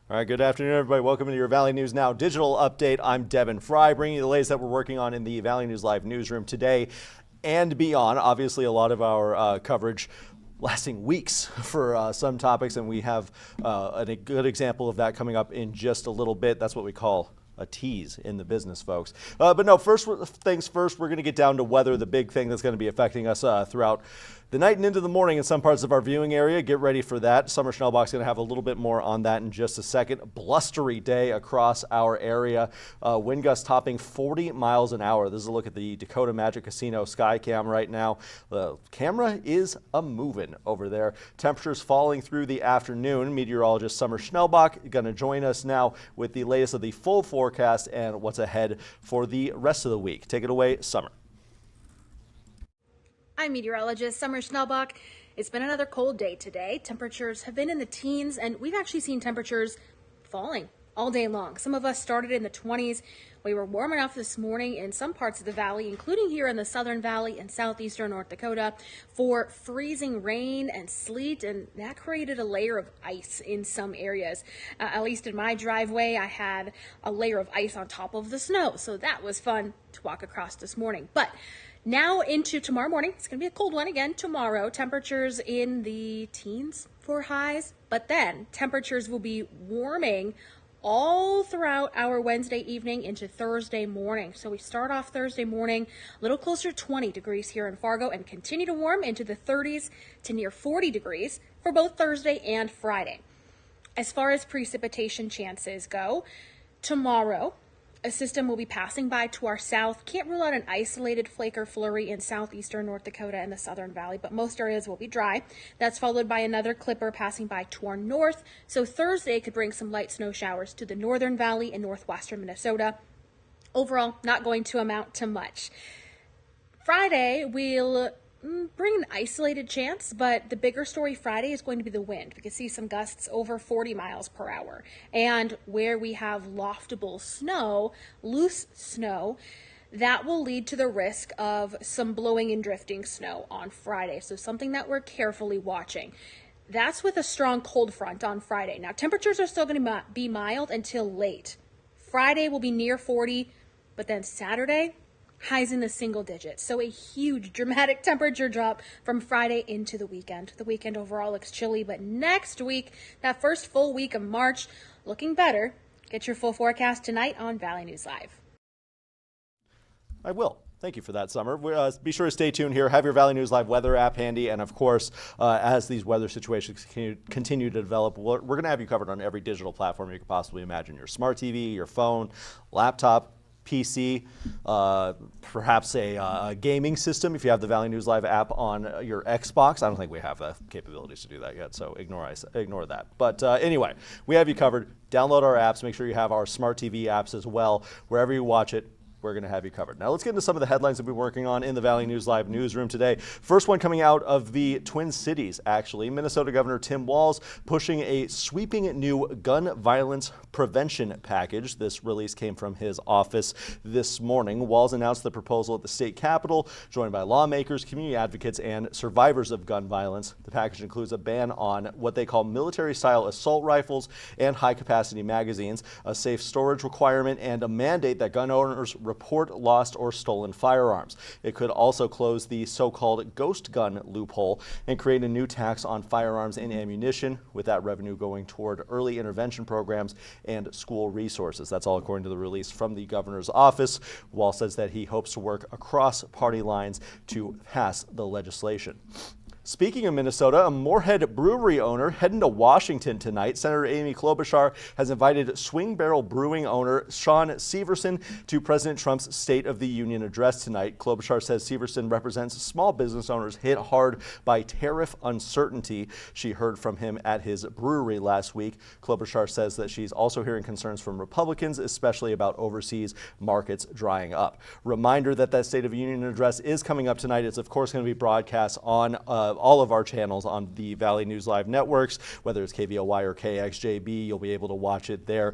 All right, good afternoon, everybody. Welcome to your Valley News Now digital update. I'm Devin Fry, bringing you the latest that we're working on in the Valley News Live newsroom today and beyond. Obviously, a lot of our coverage lasting weeks for some topics, and we have a good example of that coming up in just a little bit. That's what we call a tease in the business, folks. But no, first things first, we're going to get down to weather, the big thing that's going to be affecting us throughout the night and into the morning in some parts of our viewing area. Get ready for that. Summer Schnellbach's going to have a little bit more on that in just a second. Blustery day across our area. Wind gusts topping 40 miles an hour. This is a look at the Dakota Magic Casino sky cam right now. The camera is a-moving over there. Temperatures falling through the afternoon. Meteorologist Summer Schnellbach going to join us now with the latest of the full forecast and what's ahead for the rest of the week. Take it away, Summer. I'm meteorologist Summer Schnellbach. It's been another cold day today. Temperatures have been in the teens, and we've actually seen temperatures falling all day long. Some of us started in the 20s. We were warm enough this morning in some parts of the valley, including here in the Southern Valley and southeastern North Dakota, for freezing rain and sleet, and that created a layer of ice in some areas. At least in my driveway, I had a layer of ice on top of the snow, so that was fun to walk across this morning. But now into tomorrow morning, it's going to be a cold one again tomorrow. Temperatures in the teens for highs, but then temperatures will be warming all throughout our Wednesday evening into Thursday morning. So we start off Thursday morning a little closer to 20 degrees here in Fargo and continue to warm into the 30s to near 40 degrees for both Thursday and Friday. As far as precipitation chances go, tomorrow, a system will be passing by to our south. Can't rule out an isolated flake or flurry in southeastern North Dakota and the Southern Valley, but most areas will be dry. That's followed by another clipper passing by to our north. So Thursday could bring some light snow showers to the Northern Valley and northwestern Minnesota. Overall, not going to amount to much. Friday, we'll bring an isolated chance, but the bigger story Friday is going to be the wind. We can see some gusts over 40 miles per hour. And where we have loftable snow, loose snow, that will lead to the risk of some blowing and drifting snow on Friday. So something that we're carefully watching. That's with a strong cold front on Friday. Now, temperatures are still going to be mild until late. Friday will be near 40, but then Saturday, highs in the single digits. So a huge dramatic temperature drop from Friday into the weekend. The weekend overall looks chilly, but next week, that first full week of March, looking better. Get your full forecast tonight on Valley News Live. I will. Thank you for that, Summer. Be sure to stay tuned here. Have your Valley News Live weather app handy. And of course, as these weather situations continue to develop, we're going to have you covered on every digital platform you could possibly imagine. Your smart TV, your phone, laptop, PC, perhaps a gaming system if you have the Valley News Live app on your Xbox. I don't think we have the capabilities to do that yet, so ignore that. But anyway, we have you covered. Download our apps. Make sure you have our smart TV apps as well. Wherever you watch it, we're going to have you covered. Now let's get into some of the headlines that we've been working on in the Valley News Live newsroom today. First one coming out of the Twin Cities, actually. Minnesota Governor Tim Walz pushing a sweeping new gun violence prevention package. This release came from his office this morning. Walz announced the proposal at the state capitol, joined by lawmakers, community advocates, and survivors of gun violence. The package includes a ban on what they call military-style assault rifles and high-capacity magazines, a safe storage requirement, and a mandate that gun owners report lost or stolen firearms. It could also close the so-called ghost gun loophole and create a new tax on firearms and ammunition, with that revenue going toward early intervention programs and school resources. That's all according to the release from the governor's office. Walz says that he hopes to work across party lines to pass the legislation. Speaking of Minnesota, a Moorhead brewery owner heading to Washington tonight. Senator Amy Klobuchar has invited Swing Barrel Brewing owner Sean Severson to President Trump's State of the Union address tonight. Klobuchar says Severson represents small business owners hit hard by tariff uncertainty. She heard from him at his brewery last week. Klobuchar says that she's also hearing concerns from Republicans, especially about overseas markets drying up. Reminder that State of the Union address is coming up tonight. It's of course going to be broadcast on all of our channels on the Valley News Live networks, whether it's KVOY or KXJB. You'll be able to watch it there.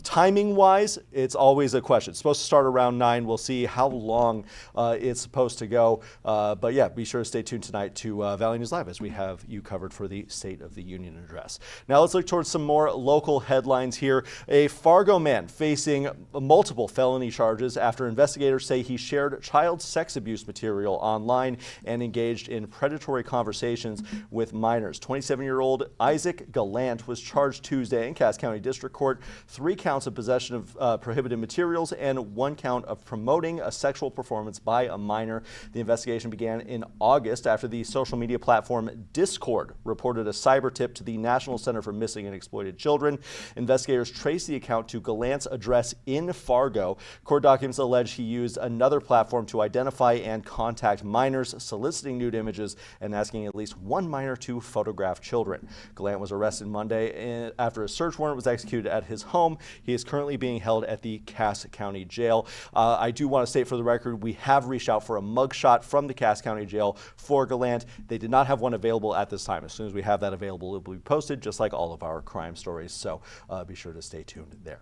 Timing-wise, it's always a question. It's supposed to start around 9. We'll see how long it's supposed to go. But yeah, be sure to stay tuned tonight to Valley News Live as we have you covered for the State of the Union address. Now let's look towards some more local headlines here. A Fargo man facing multiple felony charges after investigators say he shared child sex abuse material online and engaged in predatory conversations with minors. 27-year-old Isaac Gallant was charged Tuesday in Cass County District Court, 3 counts of possession of prohibited materials and 1 count of promoting a sexual performance by a minor. The investigation began in August after the social media platform Discord reported a cyber tip to the National Center for Missing and Exploited Children. Investigators traced the account to Gallant's address in Fargo. Court documents allege he used another platform to identify and contact minors, soliciting nude images and asking at least one minor to photograph children. Gallant was arrested Monday after a search warrant was executed at his home. He is currently being held at the Cass County Jail. I do want to state for the record, we have reached out for a mugshot from the Cass County Jail for Gallant. They did not have one available at this time. As soon as we have that available, it will be posted, just like all of our crime stories. So be sure to stay tuned there.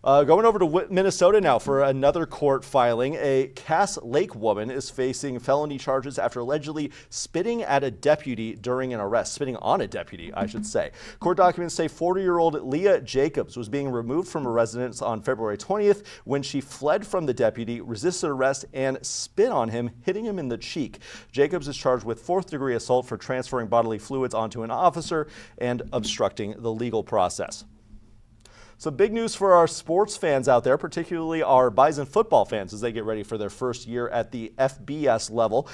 Going over to Minnesota now for another court filing. A Cass Lake woman is facing felony charges after allegedly spitting at a deputy during an arrest. Spitting on a deputy, I should say. Court documents say 40-year-old Leah Jacobs was being removed from a residence on February 20th when she fled from the deputy, resisted arrest, and spit on him, hitting him in the cheek. Jacobs is charged with 4th-degree assault for transferring bodily fluids onto an officer and obstructing the legal process. Some big news for our sports fans out there, particularly our Bison football fans as they get ready for their first year at the FBS level.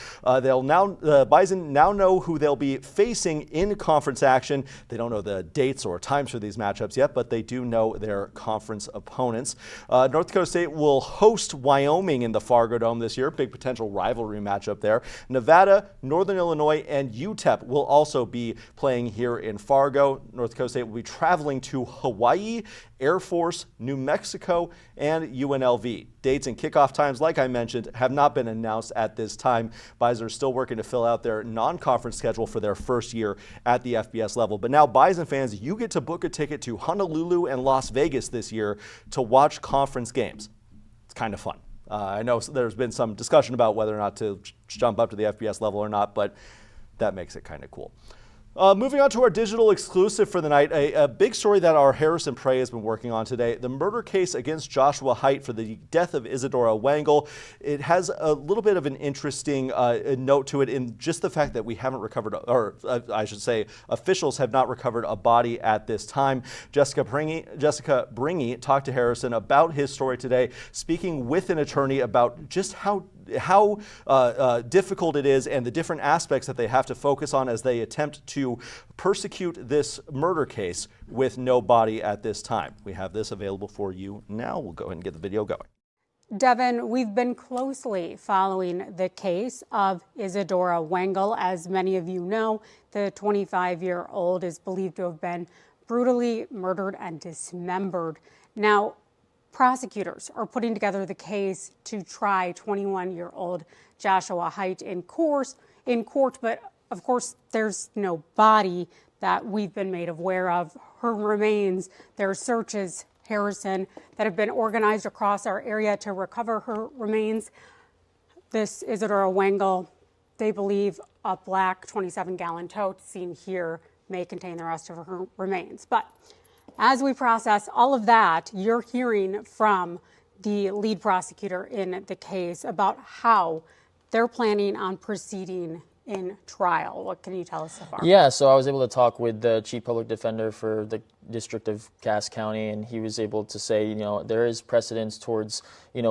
Bison now know who they'll be facing in conference action. They don't know the dates or times for these matchups yet, but they do know their conference opponents. North Dakota State will host Wyoming in the Fargo Dome this year. Big potential rivalry matchup there. Nevada, Northern Illinois, and UTEP will also be playing here in Fargo. North Dakota State will be traveling to Hawaii, Air Force, New Mexico, and UNLV. Dates and kickoff times, like I mentioned, have not been announced at this time. Bison are still working to fill out their non-conference schedule for their first year at the FBS level. But now, Bison fans, you get to book a ticket to Honolulu and Las Vegas this year to watch conference games. It's kind of fun. I know there's been some discussion about whether or not to jump up to the FBS level or not, but that makes it kind of cool. Moving on to our digital exclusive for the night, a big story that our Harrison Prey has been working on today, the murder case against Joshua Haidt for the death of Isadora Wengel. It has a little bit of an interesting note to it in just the fact that we haven't recovered, or I should say officials have not recovered a body at this time. Jessica Bringy talked to Harrison about his story today, speaking with an attorney about just how difficult it is and the different aspects that they have to focus on as they attempt to prosecute this murder case with no body at this time. We have this available for you now. We'll go ahead and get the video going. Devin, we've been closely following the case of Isadora Wengel. As many of you know, the 25-year-old is believed to have been brutally murdered and dismembered. Now, prosecutors are putting together the case to try 21-year-old Joshua Haidt in court, but of course there's no body that we've been made aware of. Her remains, there are searches, Harrison, that have been organized across our area to recover her remains. This Isadora Wengel, they believe a black 27-gallon tote seen here may contain the rest of her remains. But as we process all of that, you're hearing from the lead prosecutor in the case about how they're planning on proceeding in trial. What can you tell us so far? Yeah, so I was able to talk with the chief public defender for the District of Cass County, and he was able to say, there is precedence towards,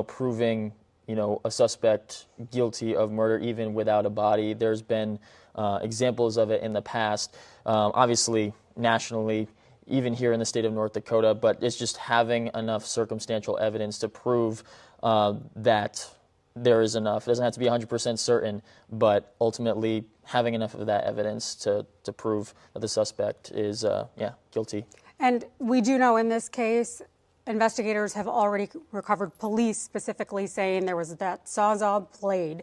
proving, a suspect guilty of murder even without a body. There's been examples of it in the past, obviously nationally, even here in the state of North Dakota, but it's just having enough circumstantial evidence to prove that there is enough. It doesn't have to be 100% certain, but ultimately having enough of that evidence to prove that the suspect is, guilty. And we do know in this case, investigators have already recovered, police specifically saying there was that Sawzall blade,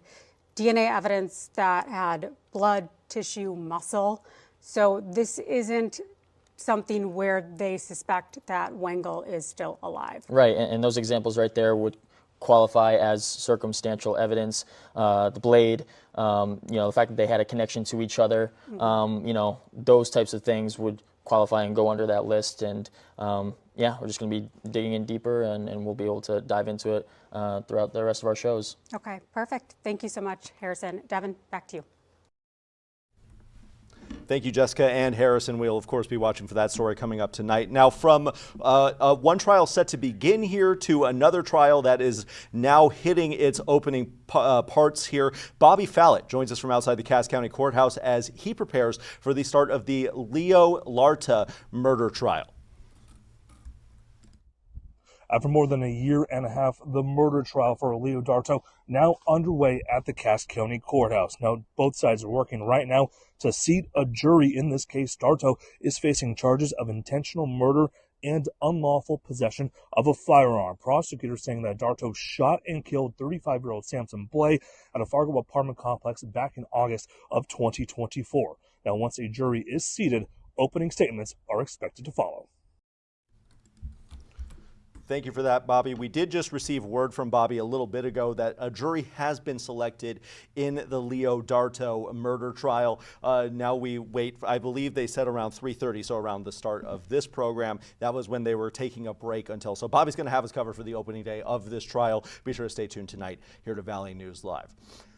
DNA evidence that had blood tissue muscle. So this isn't something where they suspect that Wengel is still alive. Right, and those examples right there would qualify as circumstantial evidence. The blade, the fact that they had a connection to each other, those types of things would qualify and go under that list. And we're just going to be digging in deeper, and we'll be able to dive into it throughout the rest of our shows. Okay, perfect. Thank you so much, Harrison. Devin, back to you. Thank you, Jessica and Harrison. We'll, of course, be watching for that story coming up tonight. Now, from one trial set to begin here to another trial that is now hitting its opening parts here, Bobby Fallett joins us from outside the Cass County Courthouse as he prepares for the start of the Leo Larta murder trial. After more than a year and a half, the murder trial for Leo Darto now underway at the Cass County Courthouse. Now, both sides are working right now to seat a jury in this case. Darto is facing charges of intentional murder and unlawful possession of a firearm. Prosecutors saying that Darto shot and killed 35-year-old Samson Blay at a Fargo apartment complex back in August of 2024. Now, once a jury is seated, opening statements are expected to follow. Thank you for that, Bobby. We did just receive word from Bobby a little bit ago that a jury has been selected in the Leo Darto murder trial. Now we wait, I believe they said around 3:30, so around the start of this program. That was when they were taking a break until. So Bobby's going to have us covered for the opening day of this trial. Be sure to stay tuned tonight here to Valley News Live.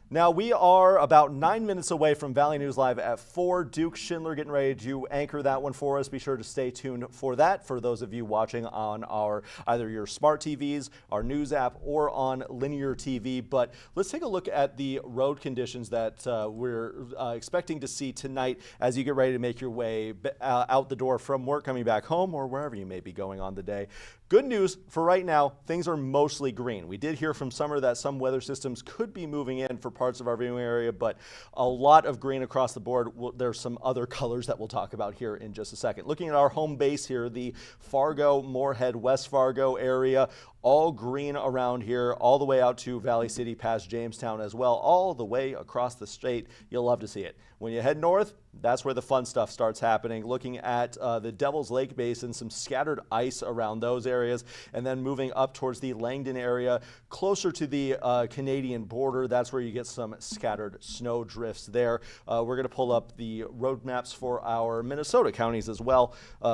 Now, we are about 9 minutes away from Valley News Live at 4. Duke Schindler getting ready to anchor that one for us. Be sure to stay tuned for that for those of you watching on our either your smart TVs, our news app, or on linear TV. But let's take a look at the road conditions that we're expecting to see tonight as you get ready to make your way out the door from work, coming back home, or wherever you may be going on the day. Good news for right now, things are mostly green. We did hear from Summer that some weather systems could be moving in for parts of our viewing area, but a lot of green across the board. There's some other colors that we'll talk about here in just a second. Looking at our home base here, the Fargo, Moorhead, West Fargo area, all green around here, all the way out to Valley City past Jamestown as well, all the way across the state. You'll love to see it. When you head north, that's where the fun stuff starts happening. Looking at the Devil's Lake Basin, some scattered ice around those areas, and then moving up towards the Langdon area, closer to the Canadian border. That's where you get some scattered snow drifts there. We're going to pull up the road maps for our Minnesota counties as well.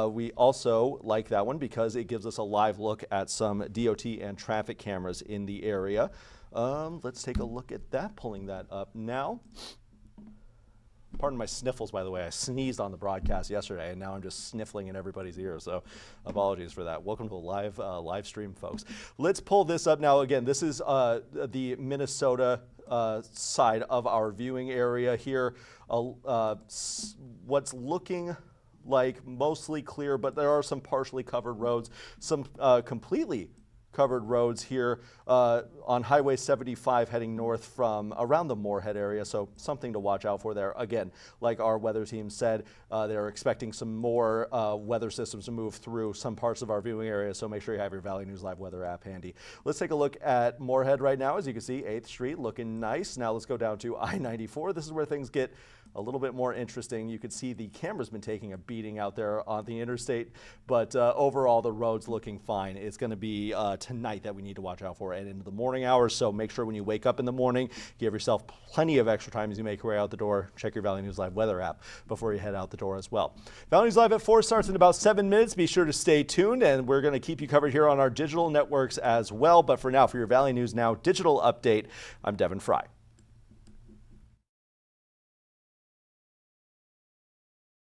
We also like that one because it gives us a live look at some DOT and traffic cameras in the area. Let's take a look at that, pulling that up now. Pardon my sniffles, by the way. I sneezed on the broadcast yesterday, and now I'm just sniffling in everybody's ears, so apologies for that. Welcome to the live stream, folks. Let's pull this up now. Again, this is the Minnesota side of our viewing area here. What's looking like mostly clear, but there are some partially covered roads, some completely covered roads here on Highway 75 heading north from around the Moorhead area, so something to watch out for there. Again, like our weather team said, they're expecting some more weather systems to move through some parts of our viewing area, so make sure you have your Valley News Live weather app handy. Let's take a look at Moorhead right now. As you can see, 8th Street looking nice. Now let's go down to I-94. This is where things get a little bit more interesting. You could see the camera's been taking a beating out there on the interstate, but overall the road's looking fine. It's going to be tonight that we need to watch out for and into the morning hours, so make sure when you wake up in the morning, give yourself plenty of extra time as you make your way out the door. Check your Valley News Live weather app before you head out the door as well. Valley News Live at 4 starts in about 7 minutes. Be sure to stay tuned, and we're going to keep you covered here on our digital networks as well. But for now, for your Valley News Now digital update, I'm Devin Fry.